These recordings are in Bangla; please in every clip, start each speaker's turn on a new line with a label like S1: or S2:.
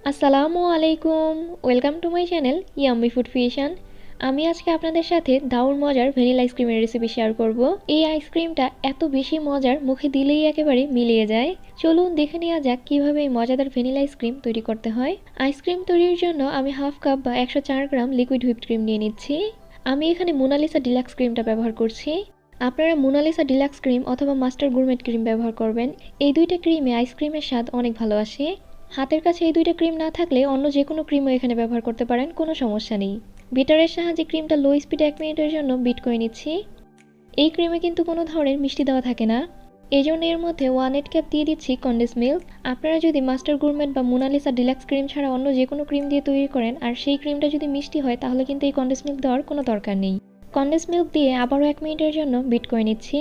S1: আসসালামু আলাইকুম, welcome to my channel yummy food fusion. আমি আজকে আপনাদের সাথে দারুণ মজার ভ্যানিলা আইসক্রিমের রেসিপি শেয়ার করব। এই আইসক্রিমটা এত বেশি মজার, মুখে দিলেই একেবারে মিলিয়ে যায়। চলুন দেখে নেওয়া যাক কিভাবে এই মজাদার ভ্যানিলা আইসক্রিম তৈরি করতে হয়। আইসক্রিম তৈরির জন্য আমি হাফ কাপ বা 104 গ্রাম লিকুইড হুইপড ক্রিম নিয়ে নিচ্ছি। আমি এখানে মোনালিসা ডিলাক্স ক্রিমটা ব্যবহার করছি। আপনারা মোনালিসা ডিলাক্স ক্রিম অথবা মাস্টার গুরমেট ক্রিম ব্যবহার করবেন। এই দুইটা ক্রিমে আইসক্রিমের স্বাদ অনেক ভালো আসে। হাতের কাছে এই দুইটা ক্রিম না থাকলে অন্য যে কোনো ক্রিমও এখানে ব্যবহার করতে পারেন, কোনো সমস্যা নেই। বিটারের সাহায্যে ক্রিমটা লো স্পিডে 1 মিনিটের জন্য বিট করে নিচ্ছি। এই ক্রিমে কিন্তু কোনো ধরনের মিষ্টি দেওয়া থাকে না, এই জন্য এর মধ্যে 1/8 কাপ দিয়ে দিচ্ছি কনডেন্স মিল্ক। আপনারা যদি মাস্টার গুরমেট বা মোনালিসা ডিলাক্স ক্রিম ছাড়া অন্য যে কোনো ক্রিম দিয়ে তৈরি করেন আর সেই ক্রিমটা যদি মিষ্টি হয়, তাহলে কিন্তু এই কনডেন্স মিল্ক দেওয়ার কোনো দরকার নেই। কনডেন্স মিল্ক দিয়ে আবারও 1 মিনিটের জন্য বিট করে নিচ্ছি।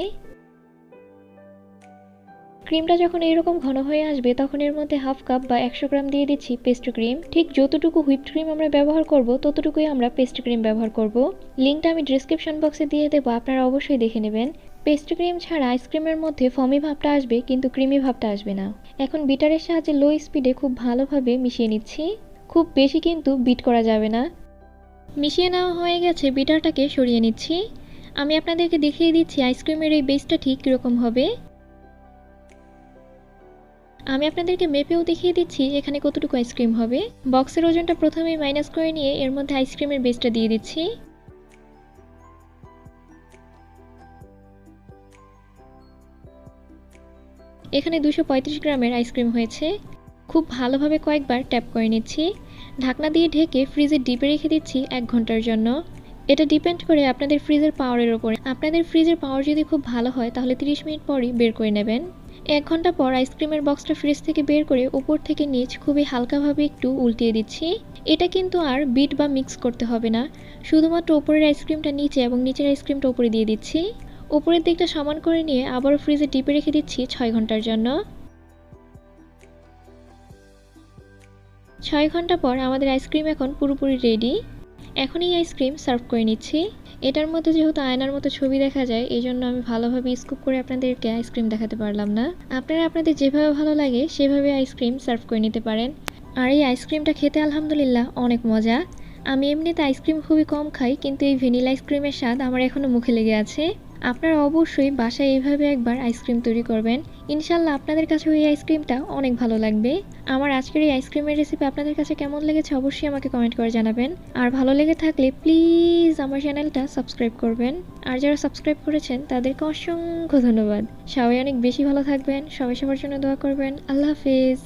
S1: ক্রিমটা যখন এইরকম ঘন হয়ে আসবে, তখন এর মধ্যে হাফ কাপ বা 100 গ্রাম দিয়ে দিচ্ছি পেস্ট্রি ক্রিম। ঠিক যতটুকু হুইপড ক্রিম আমরা ব্যবহার করব, ততটুকুই আমরা পেস্ট্রি ক্রিম ব্যবহার করব। লিঙ্কটা আমি ডেসক্রিপশন বক্সে দিয়ে দেবো, আপনারা অবশ্যই দেখে নেবেন। পেস্ট্রি ক্রিম ছাড়া আইসক্রিমের মধ্যে ফমি ভাবটা আসবে, কিন্তু ক্রিমি ভাবটা আসবে না। এখন বিটারের সাহায্যে লো স্পিডে খুব ভালোভাবে মিশিয়ে নিচ্ছি। খুব বেশি কিন্তু বিট করা যাবে না। মিশিয়ে নেওয়া হয়ে গেছে, বিটারটাকে সরিয়ে নিচ্ছি। আমি আপনাদেরকে দেখিয়ে দিচ্ছি আইসক্রিমের এই বেসটা ঠিক কীরকম হবে। আমি আপনাদেরকে মেপেও দেখিয়ে দিচ্ছি এখানে কতটুকু আইসক্রিম হবে। বক্সের ওজনটা প্রথমেই মাইনাস করে নিয়ে এর মধ্যে আইসক্রিমের বেসটা দিয়ে দিচ্ছি। এখানে 235 গ্রামের আইসক্রিম হয়েছে। খুব ভালোভাবে কয়েকবার ট্যাপ করে নিচ্ছি। ঢাকনা দিয়ে ঢেকে ফ্রিজে ডিপে রেখে দিচ্ছি 1 ঘন্টার জন্য। এটা ডিপেন্ড করে আপনাদের ফ্রিজের পাওয়ারের ওপরে। আপনাদের ফ্রিজের পাওয়ার যদি খুব ভালো হয়, তাহলে 30 মিনিট পরই বের করে নেবেন। 1 ঘন্টা পর আইসক্রিমের বক্সটা ফ্রিজ থেকে বের করে উপর থেকে নিচ খুবই হালকাভাবে একটু উল্টিয়ে দিচ্ছি। এটা কিন্তু আর বিট বা মিক্স করতে হবে না, শুধুমাত্র উপরের আইসক্রিমটা নিচে এবং নিচের আইসক্রিমটা উপরে দিয়ে দিচ্ছি। উপরের দিকটা সমান করে নিয়ে আবারও ফ্রিজে ডিপে রেখে দিচ্ছি 6 ঘন্টার জন্য। 6 ঘন্টা পর আমাদের আইসক্রিম এখন পুরোপুরি রেডি। এখন এই আইসক্রিম সার্ভ করে নিচ্ছি। এটার মধ্যে যেহেতু আয়নার মতো ছবি দেখা যায়, এই জন্য আমি ভালোভাবে স্কুপ করে আপনাদেরকে আইসক্রিম দেখাতে পারলাম না। আপনারা আপনাদের যেভাবে ভালো লাগে সেভাবে আইসক্রিম সার্ভ করে নিতে পারেন। আর এই আইসক্রিমটা খেতে আলহামদুলিল্লাহ অনেক মজা। আমি এমনিতে আইসক্রিম খুবই কম খাই, কিন্তু এই ভ্যানিলা আইসক্রিমের স্বাদ আমার এখনও মুখে লেগে আছে। আপনারা অবশ্যই বাসায় এইভাবে একবার আইসক্রিম তৈরি করবেন। ইনশাল্লাহ আপনাদের কাছেও এই আইসক্রিমটা অনেক ভালো লাগবে। আমার আজকের এই আইসক্রিমের রেসিপি আপনাদের কাছে কেমন লেগেছে অবশ্যই আমাকে কমেন্ট করে জানাবেন। আর ভালো লেগে থাকলে প্লিজ আমার চ্যানেলটা সাবস্ক্রাইব করবেন। আর যারা সাবস্ক্রাইব করেছেন তাদেরকে অসংখ্য ধন্যবাদ। সবাই অনেক বেশি ভালো থাকবেন, সবাই সবার জন্য দোয়া করবেন। আল্লাহ হাফিজ।